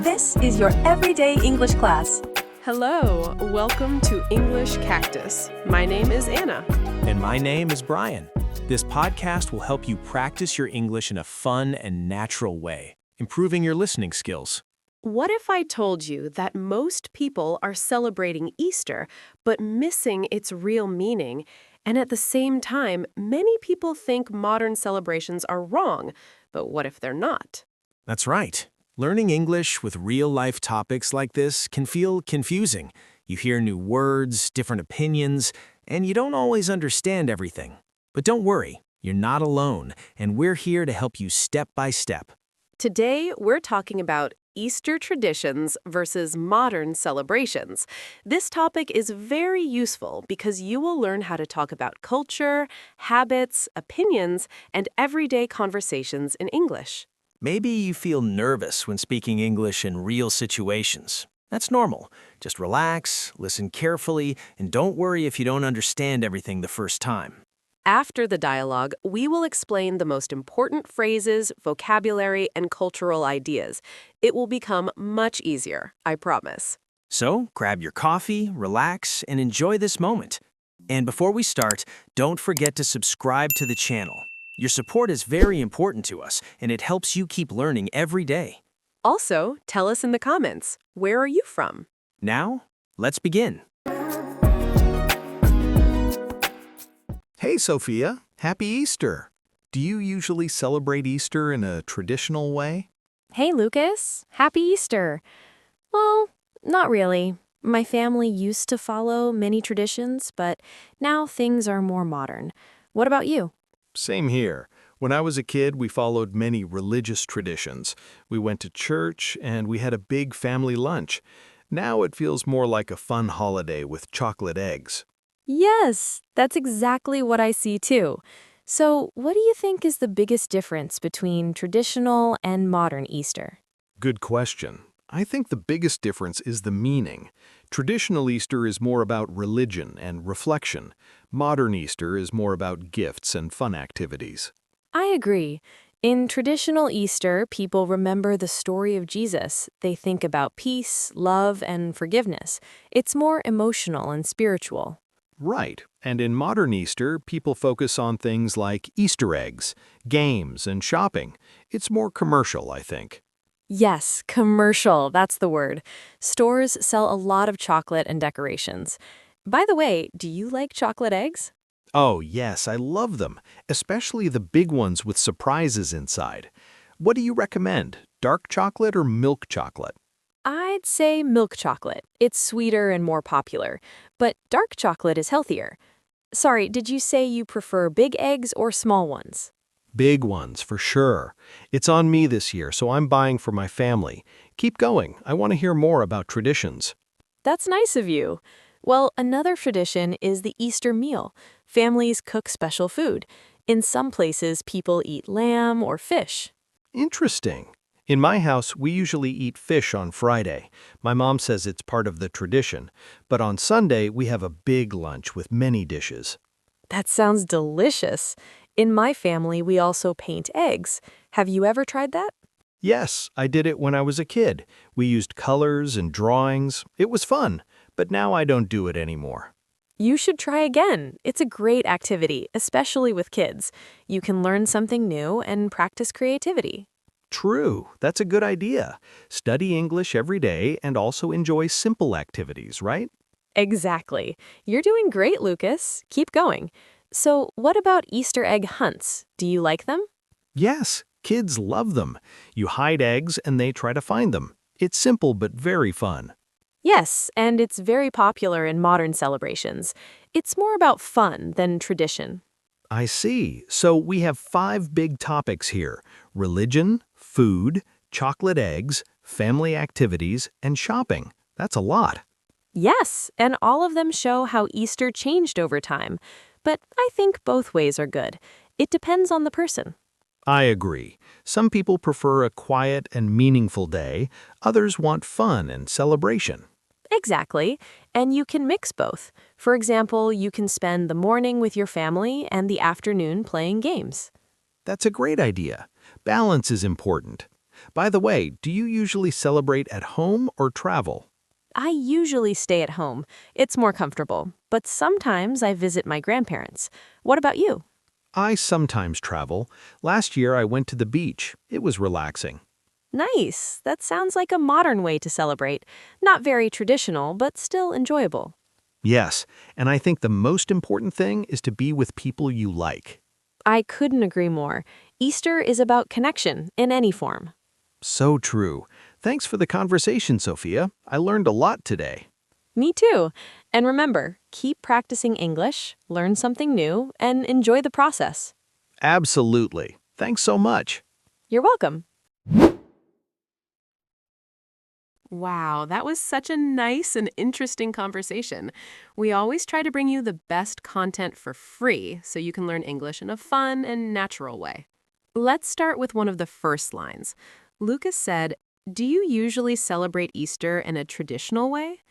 This is your everyday English class. Hello, welcome to English Cactus. My name is Anna. And my name is Brian. This podcast will help you practice your English in a fun and natural way, improving your listening skills. What if I told you that most people are celebrating Easter, but missing its real meaning, and at the same time, many people think modern celebrations are wrong, but what if they're not? That's right. Learning English with real-life topics like this can feel confusing. You hear new words, different opinions, and you don't always understand everything. But don't worry, you're not alone, and we're here to help you step by step. Today, we're talking about Easter traditions versus modern celebrations. This topic is very useful because you will learn how to talk about culture, habits, opinions, and everyday conversations in English. Maybe you feel nervous when speaking English in real situations. That's normal. Just relax, listen carefully, and don't worry if you don't understand everything the first time. After the dialogue, we will explain the most important phrases, vocabulary, and cultural ideas. It will become much easier, I promise. So, grab your coffee, relax, and enjoy this moment. And before we start, don't forget to subscribe to the channel. Your support is very important to us, and it helps you keep learning every day. Also, tell us in the comments, where are you from? Now, let's begin. Hey, Sophia. Happy Easter. Do you usually celebrate Easter in a traditional way? Hey, Lucas. Happy Easter. Well, not really. My family used to follow many traditions, but now things are more modern. What about you? Same here. When I was a kid, we followed many religious traditions. We went to church, and we had a big family lunch. Now it feels more like a fun holiday with chocolate eggs. Yes, that's exactly what I see too. So, what do you think is the biggest difference between traditional and modern Easter? Good question. I think the biggest difference is the meaning. Traditional Easter is more about religion and reflection. Modern Easter is more about gifts and fun activities. I agree. In traditional Easter, people remember the story of Jesus. They think about peace, love, and forgiveness. It's more emotional and spiritual. Right. And in modern Easter, people focus on things like Easter eggs, games, and shopping. It's more commercial, I think. Yes, commercial, that's the word. Stores sell a lot of chocolate and decorations. By the way, do you like chocolate eggs? Oh, yes, I love them, especially the big ones with surprises inside. What do you recommend, dark chocolate or milk chocolate? I'd say milk chocolate. It's sweeter and more popular, but dark chocolate is healthier. Sorry, did you say you prefer big eggs or small ones? Big ones, for sure. It's on me this year, so I'm buying for my family. Keep going. I want to hear more about traditions. That's nice of you. Well, another tradition is the Easter meal. Families cook special food. In some places, people eat lamb or fish. Interesting. In my house, we usually eat fish on Friday. My mom says it's part of the tradition. But on Sunday, we have a big lunch with many dishes. That sounds delicious. In my family, we also paint eggs. Have you ever tried that? Yes, I did it when I was a kid. We used colors and drawings. It was fun, but now I don't do it anymore. You should try again. It's a great activity, especially with kids. You can learn something new and practice creativity. True, that's a good idea. Study English every day and also enjoy simple activities, right? Exactly. You're doing great, Lucas. Keep going. So, what about Easter egg hunts? Do you like them? Yes, kids love them. You hide eggs and they try to find them. It's simple but very fun. Yes, and it's very popular in modern celebrations. It's more about fun than tradition. I see. So we have 5 big topics here: religion, food, chocolate eggs, family activities, and shopping. That's a lot. Yes, and all of them show how Easter changed over time. But I think both ways are good. It depends on the person. I agree. Some people prefer a quiet and meaningful day. Others want fun and celebration. Exactly. And you can mix both. For example, you can spend the morning with your family and the afternoon playing games. That's a great idea. Balance is important. By the way, do you usually celebrate at home or travel? I usually stay at home. It's more comfortable, but sometimes I visit my grandparents. What about you? I sometimes travel. Last year I went to the beach. It was relaxing. Nice. That sounds like a modern way to celebrate. Not very traditional, but still enjoyable. Yes, and I think the most important thing is to be with people you like. I couldn't agree more. Easter is about connection in any form. So true. Thanks for the conversation, Sophia. I learned a lot today. Me too. And remember, keep practicing English, learn something new, and enjoy the process. Absolutely. Thanks so much. You're welcome. Wow, that was such a nice and interesting conversation. We always try to bring you the best content for free so you can learn English in a fun and natural way. Let's start with one of the first lines. Lucas said, "Do you usually celebrate Easter in a traditional way?"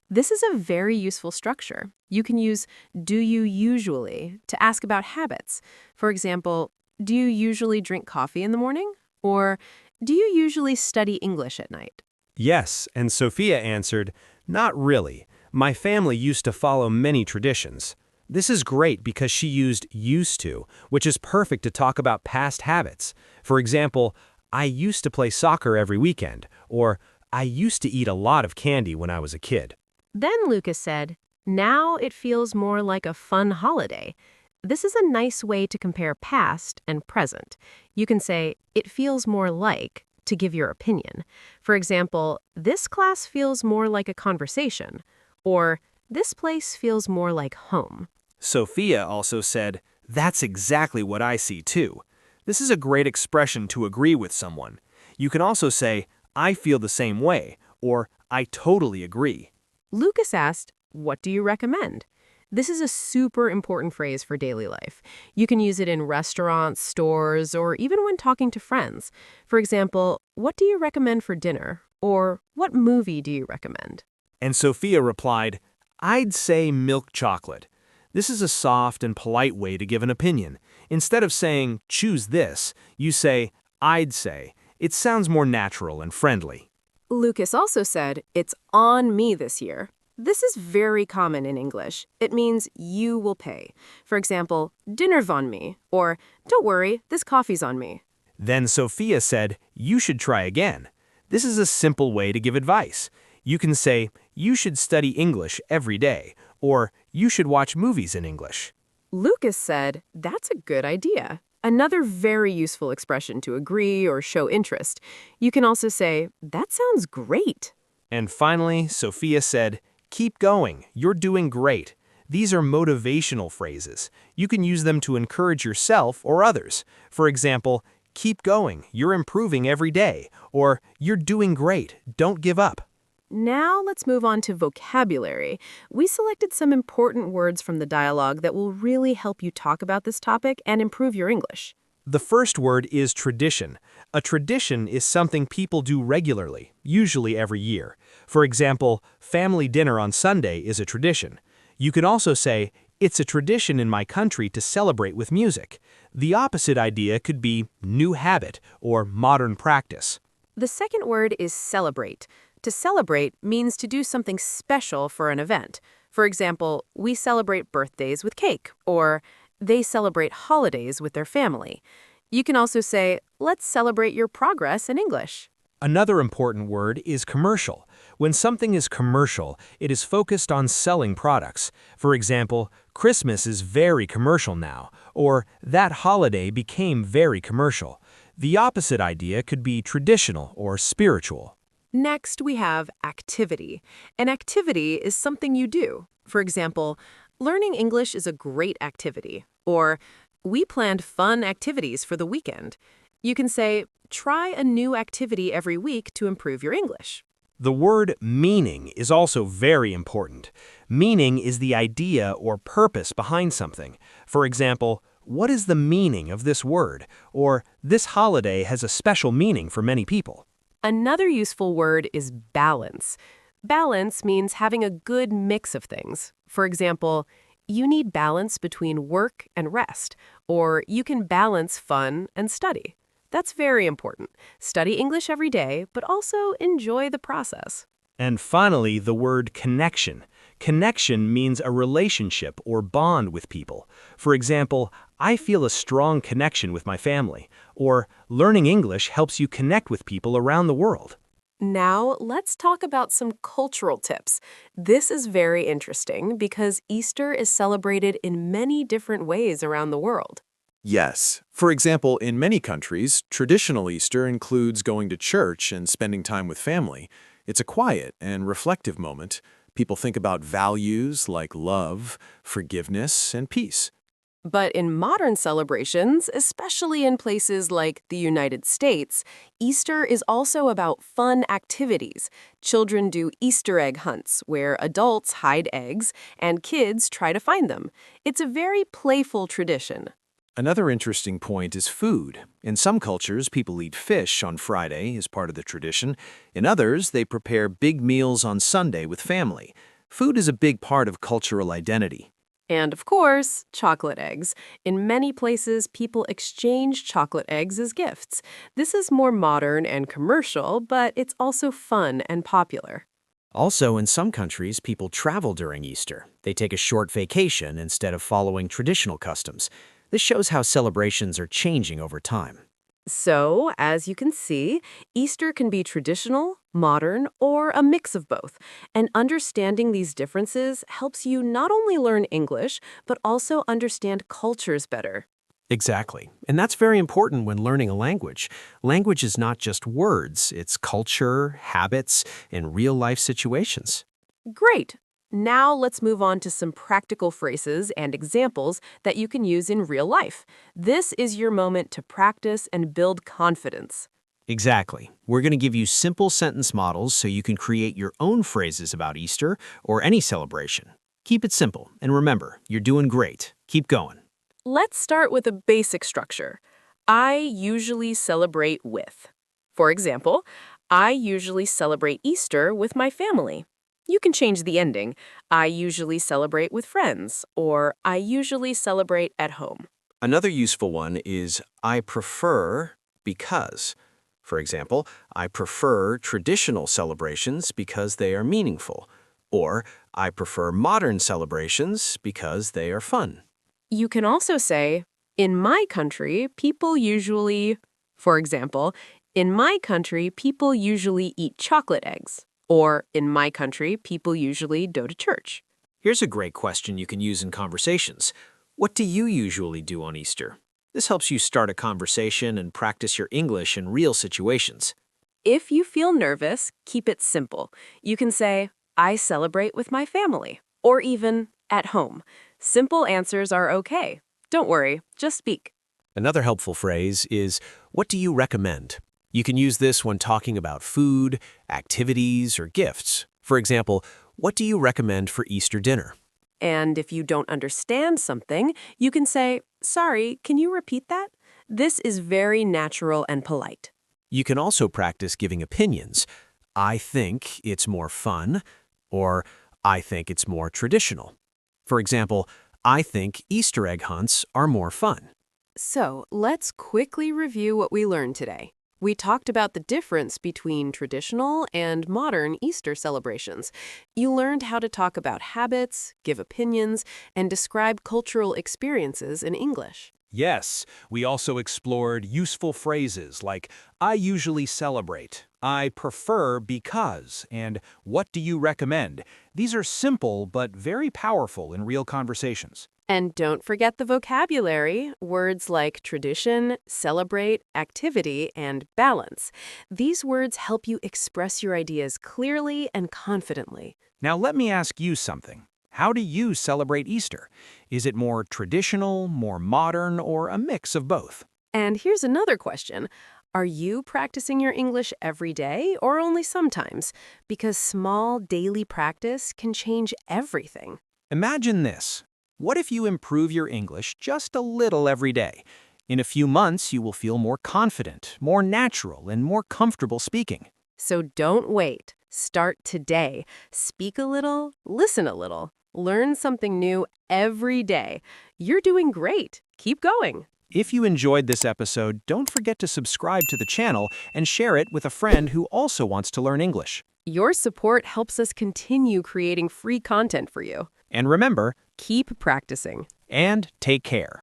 This is a very useful structure. You can use "do you usually" to ask about habits. For example, do you usually drink coffee in the morning? Or do you usually study English at night? Yes, and Sophia answered, "Not really. My family used to follow many traditions." This is great because she used used to, which is perfect to talk about past habits. For example, I used to play soccer every weekend, or I used to eat a lot of candy when I was a kid. Then Lucas said, "Now it feels more like a fun holiday." This is a nice way to compare past and present. You can say, "It feels more like," to give your opinion. For example, "This class feels more like a conversation," or "This place feels more like home." Sophia also said, "That's exactly what I see too." This is a great expression to agree with someone. You can also say, "I feel the same way," or "I totally agree." Lucas asked, "What do you recommend?" This is a super important phrase for daily life. You can use it in restaurants, stores, or even when talking to friends. For example, "What do you recommend for dinner?" Or "What movie do you recommend?" And Sophia replied, "I'd say milk chocolate." This is a soft and polite way to give an opinion. Instead of saying, "Choose this," you say, "I'd say." It sounds more natural and friendly. Lucas also said, "It's on me this year." This is very common in English. It means you will pay. For example, "Dinner's on me," or "Don't worry, this coffee's on me." Then Sophia said, "You should try again." This is a simple way to give advice. You can say, "You should study English every day," or "You should watch movies in English." Lucas said, "That's a good idea." Another very useful expression to agree or show interest. You can also say, "That sounds great." And finally, Sophia said, "Keep going, you're doing great." These are motivational phrases. You can use them to encourage yourself or others. For example, "Keep going, you're improving every day," or "You're doing great, don't give up." Now let's move on to vocabulary. We selected some important words from the dialogue that will really help you talk about this topic and improve your English. The first word is tradition. A tradition is something people do regularly, usually every year. For example, family dinner on Sunday is a tradition. You can also say, "It's a tradition in my country to celebrate with music." The opposite idea could be new habit or modern practice. The second word is celebrate. To celebrate means to do something special for an event. For example, we celebrate birthdays with cake, or they celebrate holidays with their family. You can also say, "Let's celebrate your progress in English." Another important word is commercial. When something is commercial, it is focused on selling products. For example, Christmas is very commercial now, or that holiday became very commercial. The opposite idea could be traditional or spiritual. Next, we have activity. An activity is something you do. For example, learning English is a great activity, or we planned fun activities for the weekend. You can say, "Try a new activity every week to improve your English." The word meaning is also very important. Meaning is the idea or purpose behind something. For example, what is the meaning of this word? Or this holiday has a special meaning for many people. Another useful word is balance. Balance means having a good mix of things. For example, you need balance between work and rest, or you can balance fun and study. That's very important. Study English every day, but also enjoy the process. And finally, the word connection. Connection means a relationship or bond with people. For example, I feel a strong connection with my family. Or learning English helps you connect with people around the world. Now, let's talk about some cultural tips. This is very interesting because Easter is celebrated in many different ways around the world. Yes. For example, in many countries, traditional Easter includes going to church and spending time with family. It's a quiet and reflective moment. People think about values like love, forgiveness, and peace. But in modern celebrations, especially in places like the United States, Easter is also about fun activities. Children do Easter egg hunts, where adults hide eggs and kids try to find them. It's a very playful tradition. Another interesting point is food. In some cultures, people eat fish on Friday as part of the tradition. In others, they prepare big meals on Sunday with family. Food is a big part of cultural identity. And of course, chocolate eggs. In many places, people exchange chocolate eggs as gifts. This is more modern and commercial, but it's also fun and popular. Also, in some countries, people travel during Easter. They take a short vacation instead of following traditional customs. This shows how celebrations are changing over time. So, as you can see, Easter can be traditional, modern, or a mix of both. And understanding these differences helps you not only learn English, but also understand cultures better. Exactly. And that's very important when learning a language. Language is not just words, it's culture, habits, and real-life situations. Great! Now let's move on to some practical phrases and examples that you can use in real life. This is your moment to practice and build confidence. Exactly. We're going to give you simple sentence models so you can create your own phrases about Easter or any celebration. Keep it simple, and remember, you're doing great. Keep going. Let's start with a basic structure. I usually celebrate with. For example, I usually celebrate Easter with my family. You can change the ending. I usually celebrate with friends, or I usually celebrate at home. Another useful one is I prefer because. For example, I prefer traditional celebrations because they are meaningful, or I prefer modern celebrations because they are fun. You can also say, in my country, people usually, for example, in my country, people usually eat chocolate eggs. Or, in my country, people usually go to church. Here's a great question you can use in conversations. What do you usually do on Easter? This helps you start a conversation and practice your English in real situations. If you feel nervous, keep it simple. You can say, I celebrate with my family, or even at home. Simple answers are okay. Don't worry, just speak. Another helpful phrase is, what do you recommend? You can use this when talking about food, activities, or gifts. For example, what do you recommend for Easter dinner? And if you don't understand something, you can say, sorry, can you repeat that? This is very natural and polite. You can also practice giving opinions. I think it's more fun, or I think it's more traditional. For example, I think Easter egg hunts are more fun. So, let's quickly review what we learned today. We talked about the difference between traditional and modern Easter celebrations. You learned how to talk about habits, give opinions, and describe cultural experiences in English. Yes, we also explored useful phrases like, I usually celebrate, I prefer because, and what do you recommend? These are simple but very powerful in real conversations. And don't forget the vocabulary, words like tradition, celebrate, activity, and balance. These words help you express your ideas clearly and confidently. Now let me ask you something. How do you celebrate Easter? Is it more traditional, more modern, or a mix of both? And here's another question. Are you practicing your English every day or only sometimes? Because small daily practice can change everything. Imagine this. What if you improve your English just a little every day? In a few months, you will feel more confident, more natural, and more comfortable speaking. So don't wait. Start today. Speak a little, listen a little, learn something new every day. You're doing great. Keep going. If you enjoyed this episode, don't forget to subscribe to the channel and share it with a friend who also wants to learn English. Your support helps us continue creating free content for you. And remember, Keep practicing. and take care.